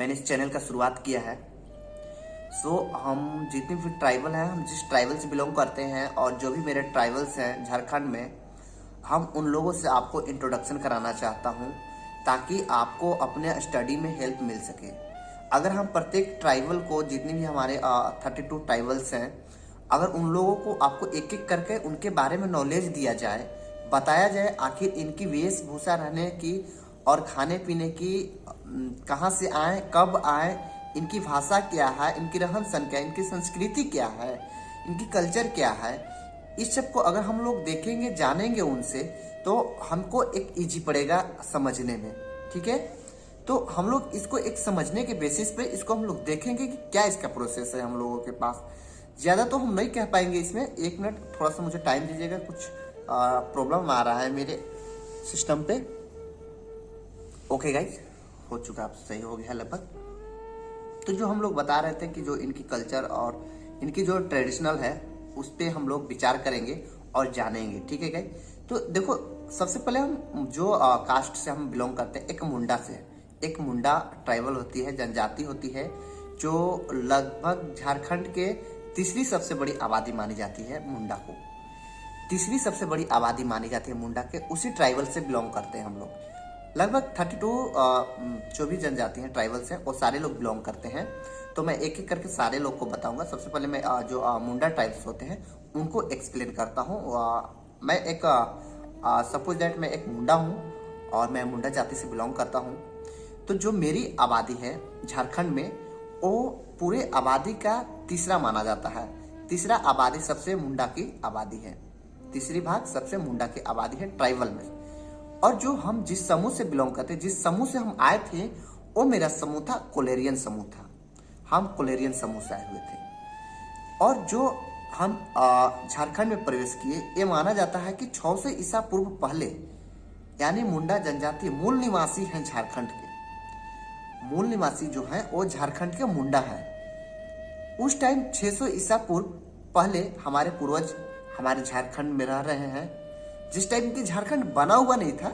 मैंने इस चैनल का शुरुआत किया है। हम जितने भी ट्राइबल हैं, हम जिस ट्राइबल से बिलोंग करते हैं और जो भी मेरे ट्राइबल्स हैं झारखंड में, हम उन लोगों से आपको इंट्रोडक्शन कराना चाहता हूं ताकि आपको अपने स्टडी में हेल्प मिल सके। अगर हम प्रत्येक ट्राइबल को, जितने भी हमारे 32 ट्राइबल्स हैं, अगर उन लोगों को आपको एक एक करके उनके बारे में नॉलेज दिया जाए, बताया जाए आखिर इनकी वेशभूषा रहने की और खाने पीने की, कहाँ से आए, कब आए, इनकी भाषा क्या है, इनकी रहन सहन क्या है, इनकी संस्कृति क्या है, इनकी कल्चर क्या है, इस सब को अगर हम लोग देखेंगे, जानेंगे उनसे, तो हमको एक इजी पड़ेगा समझने में। ठीक है, तो हम लोग इसको एक समझने के बेसिस पे इसको हम लोग देखेंगे कि क्या इसका प्रोसेस है हम लोगों के पास। ज़्यादा तो हम नहीं कह पाएंगे इसमें, 1 मिनट थोड़ा सा मुझे टाइम दीजिएगा, कुछ प्रॉब्लम आ रहा है मेरे सिस्टम पे। ओके गाइज, हो चुका, आप सही हो गया लगभग। तो जो हम लोग बता रहे थे कि जो इनकी कल्चर और इनकी जो ट्रेडिशनल है उस पर हम लोग विचार करेंगे और जानेंगे। ठीक है गाइज, तो देखो, सबसे पहले हम जो कास्ट से हम बिलोंग करते हैं, एक मुंडा से। एक मुंडा ट्राइबल होती है, जनजाति होती है, जो लगभग झारखंड के तीसरी सबसे बड़ी आबादी मानी जाती है। मुंडा को तीसरी सबसे बड़ी आबादी मानी जाती है मुंडा के, उसी ट्राइबल से बिलोंग करते हैं हम लोग। लगभग 32 जो भी जनजाति हैं, ट्राइबल्स हैं, वो सारे लोग बिलोंग करते हैं। तो मैं एक एक करके सारे लोग को बताऊंगा। सबसे पहले मैं जो मुंडा ट्राइब्स होते हैं उनको एक्सप्लेन करता हूँ। मैं एक सपोज दैट मैं एक मुंडा हूँ और मैं मुंडा जाति से बिलोंग करता हूँ। तो जो मेरी आबादी है झारखंड में, वो पूरे आबादी का तीसरा माना जाता है। तीसरा आबादी सबसे मुंडा की आबादी है, तीसरी भाग सबसे मुंडा की आबादी है ट्राइबल में। और जो हम जिस समूह से बिलोंग करते, जिस समूह से हम आए थे, वो मेरा समूह था कोलेरियन समूह था। हम कोलेरियन समूह से आए हुए थे। और जो हम झारखंड में प्रवेश किए, ये माना जाता है कि 600 ईसा पूर्व पहले, यानी मुंडा जनजाति मूल निवासी हैं झारखंड के। मूल निवासी जो है वो झारखंड के मुंडा है। उस टाइम 600 ईसा पूर्व पहले हमारे पूर्वज हमारे झारखंड में रह रहे हैं। जिस टाइम की झारखंड बना हुआ नहीं था,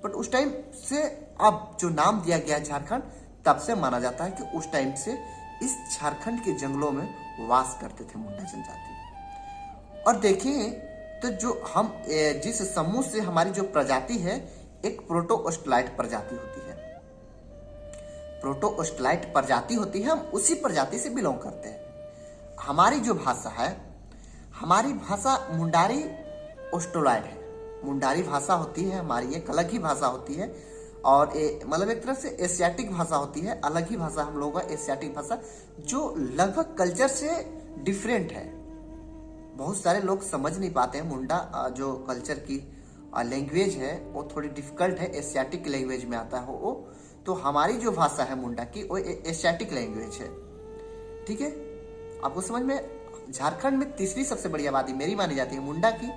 बट उस टाइम से अब जो नाम दिया गया झारखंड, तब से माना जाता है कि उस टाइम से इस झारखंड के जंगलों में वास करते थे मुंडा जनजाति। और देखिए, तो जो हम जिस समूह से हमारी जो प्रजाति है, एक प्रोटोस्टलाइट प्रजाति होती है। प्रोटोस्टलाइट प्रजाति होती है, हम उसी प्रजाति से बिलोंग करते हैं। हमारी जो भाषा है, हमारी भाषा मुंडारी ओस्टोलाइट है। मुंडारी भाषा होती है हमारी, एक अलग ही भाषा होती है। और मतलब एक तरह से एशियाटिक भाषा होती है, अलग ही भाषा हम लोगों का, एशियाटिक भाषा, जो लगभग कल्चर से डिफरेंट है। बहुत सारे लोग समझ नहीं पाते हैं। मुंडा जो कल्चर की लैंग्वेज है वो थोड़ी डिफिकल्ट है, एशियाटिक लैंग्वेज में आता है वो। तो हमारी जो भाषा है मुंडा की, वो एशियाटिक लैंग्वेज है। ठीक है, आपको समझ में। झारखंड में तीसरी सबसे बड़ी आबादी मेरी मानी जाती है मुंडा की।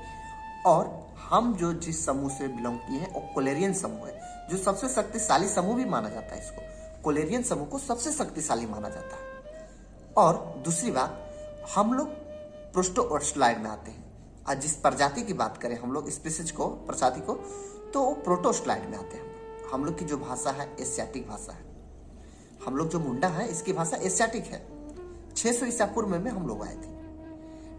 और हम जो जिस समूह से बिलोंग किए हैं वो कोलेरियन समूह है, जो सबसे शक्तिशाली समूह भी माना जाता है। इसको कोलेरियन समूह को सबसे शक्तिशाली माना जाता है। और दूसरी बात, हम लोग प्रोटोस्टलाइट में आते हैं। और जिस प्रजाति की बात करें हम लोग, स्पीसीज को, प्रजाति को, तो वो प्रोटोस्टलाइट में आते हैं। हम लोग की जो भाषा है एशियाटिक भाषा है। हम लोग जो मुंडा है, इसकी भाषा एशियाटिक है। 600 ईसा पूर्व में हम लोग आए थे।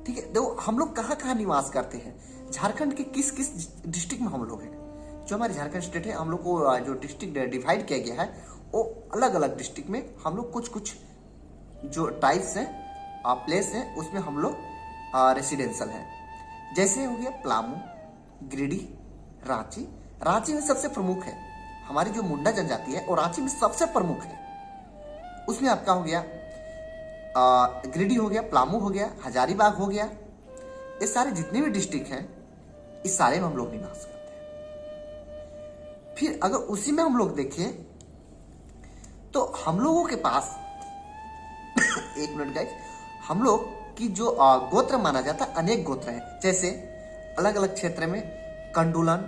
ठीक है, देखो हम लोग कहाँ कहाँ निवास करते हैं, झारखंड के किस किस डिस्ट्रिक्ट में हम लोग हैं। जो हमारे झारखंड स्टेट है, हम लोग को जो डिस्ट्रिक्ट डिवाइड किया गया है, वो अलग अलग डिस्ट्रिक्ट में हम लोग कुछ कुछ जो टाइप्स हैं, प्लेस हैं, उसमें हम लोग रेसिडेंशियल हैं। जैसे हो गया पलामू, गिरिडीह, रांची। रांची में सबसे प्रमुख है हमारी जो मुंडा जनजाति है, और रांची में सबसे प्रमुख है। उसमें आपका हो गया गिरिडीह हो गया, पलामू हो गया, हजारीबाग हो गया। ये सारे जितने भी डिस्ट्रिक्ट हैं, इस सारे में हम लोग निवास करते हैं। फिर अगर उसी में हम लोग देखें तो हम लोगों के पास एक मिनट गाइस, हम लोग की जो गोत्र माना जाता है, अनेक गोत्र हैं। जैसे अलग अलग क्षेत्र में कंडुलन,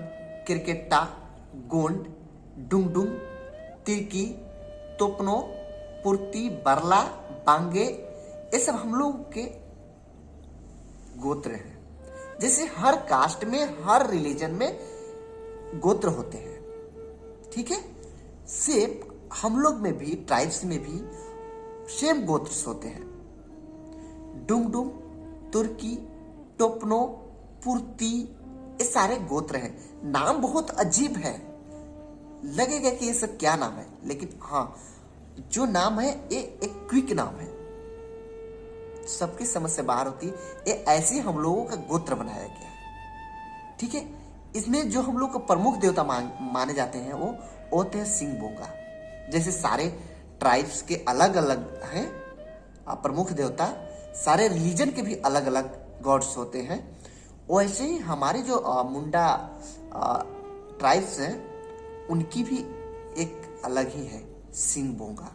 किरकेट्टा, गोंड, डुंगडुंग, तिरकी, तोपनो, पुर्ती, बरला, बांगे, ये सब हम लोग के गोत्र हैं। जैसे हर कास्ट में, हर रिलीजन में गोत्र होते हैं। ठीक है, सेम हम लोग में भी, ट्राइब्स में भी सेम गोत्र होते हैं। डुंगडुंग, तुर्की, टोपनो, पुर्ती, ये सारे गोत्र हैं। नाम बहुत अजीब है, लगेगा कि ये सब क्या नाम है, लेकिन हाँ, जो नाम है ये एक क्विक नाम है, सबकी समझ से बाहर होती है। ये ऐसे हम लोगों का गोत्र बनाया गया है, ठीक है। इसमें जो हम लोग को प्रमुख देवता माने जाते हैं वो होते हैं सिंह बोंगा। जैसे सारे ट्राइब्स के अलग अलग हैं प्रमुख देवता, सारे रिलीजन के भी अलग अलग गॉड्स होते हैं, वैसे ही हमारे जो मुंडा ट्राइब्स हैं उनकी भी एक अलग ही है, सिंह बोंगा।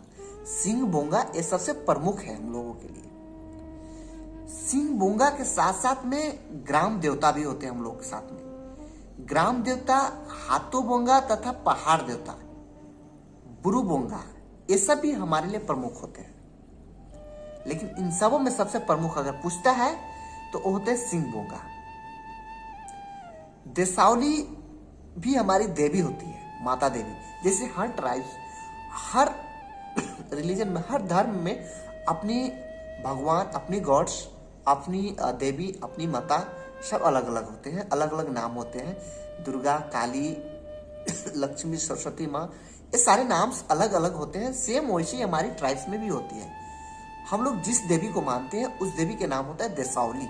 सिंह बोंगा ये सबसे प्रमुख है हम लोगों के लिए। सिंह बोंगा के साथ साथ में ग्राम देवता भी होते हैं हम लोग के साथ में। ग्राम देवता हाथों बोंगा तथा पहाड़ देवता बुरु बोंगा, ये सब भी हमारे लिए प्रमुख होते हैं। लेकिन इन सबों में सबसे प्रमुख अगर पूछता है तो वो होते हैं सिंह बोंगा। देसावली भी हमारी देवी होती है, माता देवी। जैसे हर ट्राइब्स, हर रिलीजन में, हर धर्म में अपनी भगवान, अपनी गॉड्स, अपनी देवी, अपनी माता सब अलग अलग होते हैं, अलग अलग नाम होते हैं। दुर्गा, काली, लक्ष्मी, सरस्वती माँ, ये सारे नाम अलग अलग होते हैं। सेम वैसे ही हमारी ट्राइब्स में भी होती है। हम लोग जिस देवी को मानते हैं उस देवी के नाम होता है देसावली।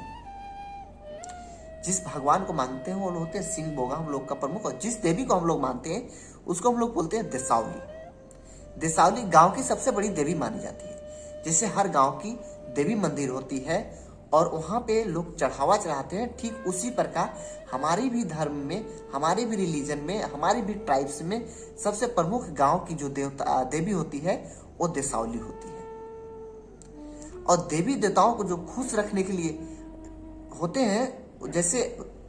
जिस भगवान को मानते हैं वो होते हैं सिंह बोंगा, हम लोग का प्रमुख। और जिस देवी को हम लोग मानते हैं उसको हम लोग बोलते हैं देसावली। देसावली गांव की सबसे बड़ी देवी मानी जाती है। जैसे हर गांव की देवी मंदिर होती है और वहाँ पे लोग चढ़ावा चढ़ाते हैं, ठीक उसी प्रकार हमारे भी धर्म में, हमारे भी रिलीजन में, हमारे भी ट्राइब्स में सबसे प्रमुख गांव की जो देवी होती है वो देसावली होती है। और देवी देवताओं को जो खुश रखने के लिए होते हैं, जैसे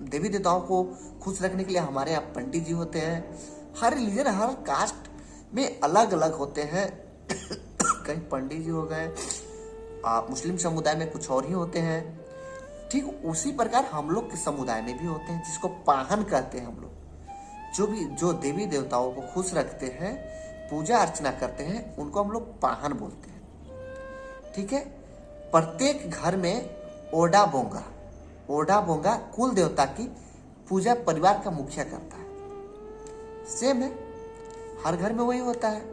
देवी देवताओं को खुश रखने के लिए हमारे यहाँ पंडित जी होते हैं। हर रिलीजन, हर कास्ट में अलग अलग होते हैं। कहीं पंडित जी हो गए, मुस्लिम समुदाय में कुछ और ही होते हैं। ठीक उसी प्रकार हम लोग के समुदाय में भी होते हैं, जिसको पाहन कहते हैं हम लोग। जो देवी देवताओं को खुश रखते हैं, पूजा अर्चना करते हैं, उनको हम लोग पाहन बोलते हैं, ठीक है। प्रत्येक घर में ओडा बोंगा कुल देवता की पूजा परिवार का मुखिया करता है। सेम है, हर घर में वही होता है।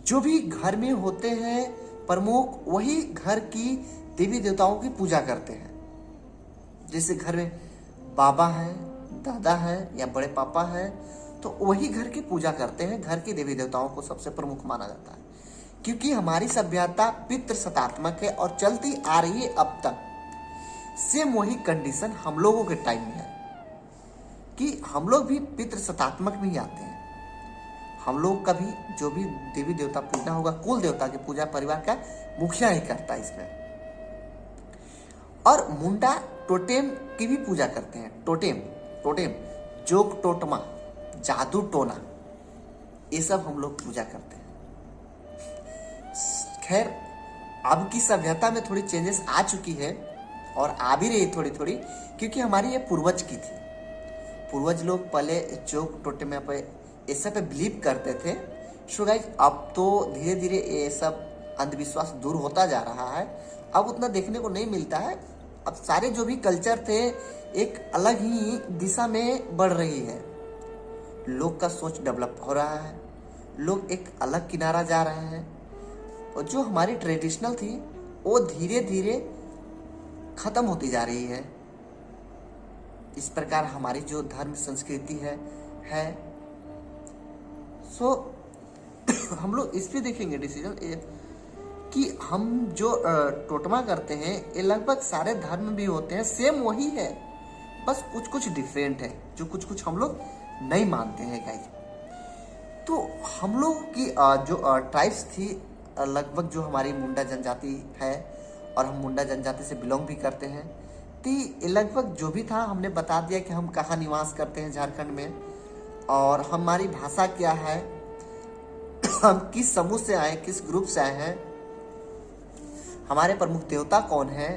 जो भी घर में होते हैं प्रमुख, वही घर की देवी देवताओं की पूजा करते हैं। जैसे घर में बाबा है, दादा है या बड़े पापा है, तो वही घर की पूजा करते हैं। घर की देवी देवताओं को सबसे प्रमुख माना जाता है, क्योंकि हमारी सभ्यता पितृ सत्तात्मक है और चलती आ रही है अब तक। सेम वही कंडीशन हम लोगों के टाइम में है कि हम लोग भी पितृ सत्तात्मक में ही आते हैं। हम लोग का भी जो भी देवी देवता पूजना होगा, कुल देवता की पूजा परिवार का मुखिया ही करता है इसमें। और मुंडा टोटेम की भी पूजा करते हैं। टोटेम, जोग टोटमा, जादू टोना, ये सब हम लोग पूजा करते हैं। खैर, अब की सभ्यता में थोड़ी चेंजेस आ चुकी है और आ भी रही थोड़ी थोड़ी, क्योंकि हमारी ये पूर्वज की थी। पूर्वज लोग पहले जोग टोटेम पे ये सब पे बिलीव करते थे। सो गाइस, अब तो धीरे धीरे ये सब अंधविश्वास दूर होता जा रहा है। अब उतना देखने को नहीं मिलता है। अब सारे जो भी कल्चर थे एक अलग ही दिशा में बढ़ रही है। लोग का सोच डेवलप हो रहा है, लोग एक अलग किनारा जा रहे हैं, और जो हमारी ट्रेडिशनल थी वो धीरे धीरे खत्म होती जा रही है। इस प्रकार हमारी जो धर्म संस्कृति है। सो हम लोग इस पे देखेंगे डिसीजन कि हम जो टोटमा करते हैं ये लगभग सारे धर्म भी होते हैं, सेम वही है, बस कुछ कुछ डिफरेंट है, जो कुछ कुछ हम लोग नहीं मानते हैं गाइस। तो हम लोग की जो ट्राइब्स थी, लगभग जो हमारी मुंडा जनजाति है और हम मुंडा जनजाति से बिलोंग भी करते हैं, तो लगभग जो भी था हमने बता दिया कि हम कहाँ निवास करते हैं झारखंड में, और हमारी भाषा क्या है, हम किस समूह से आए, किस ग्रुप से आए हैं, हमारे प्रमुख देवता कौन है,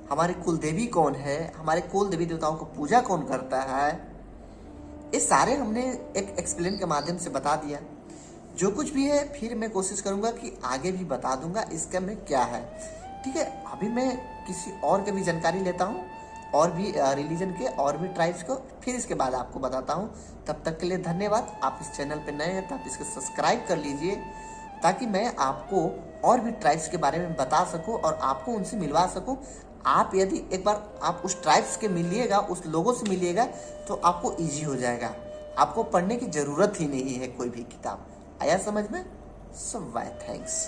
हमारी कुल देवी कौन है, हमारे कुल देवी देवताओं को पूजा कौन करता है, ये सारे हमने एक एक्सप्लेन के माध्यम से बता दिया। जो कुछ भी है फिर मैं कोशिश करूंगा कि आगे भी बता दूंगा इसका में क्या है। ठीक है, अभी मैं किसी और की भी जानकारी लेता हूँ, और भी रिलीजन के और भी ट्राइब्स को, फिर इसके बाद आपको बताता हूँ। तब तक के लिए धन्यवाद। आप इस चैनल पर नए हैं तो आप इसको सब्सक्राइब कर लीजिए, ताकि मैं आपको और भी ट्राइब्स के बारे में बता सकूं और आपको उनसे मिलवा सकूं। आप यदि एक बार आप उस ट्राइब्स के मिलिएगा, उस लोगों से मिलिएगा, तो आपको इजी हो जाएगा। आपको पढ़ने की ज़रूरत ही नहीं है कोई भी किताब। आया समझ में? सब वाई थैंक्स।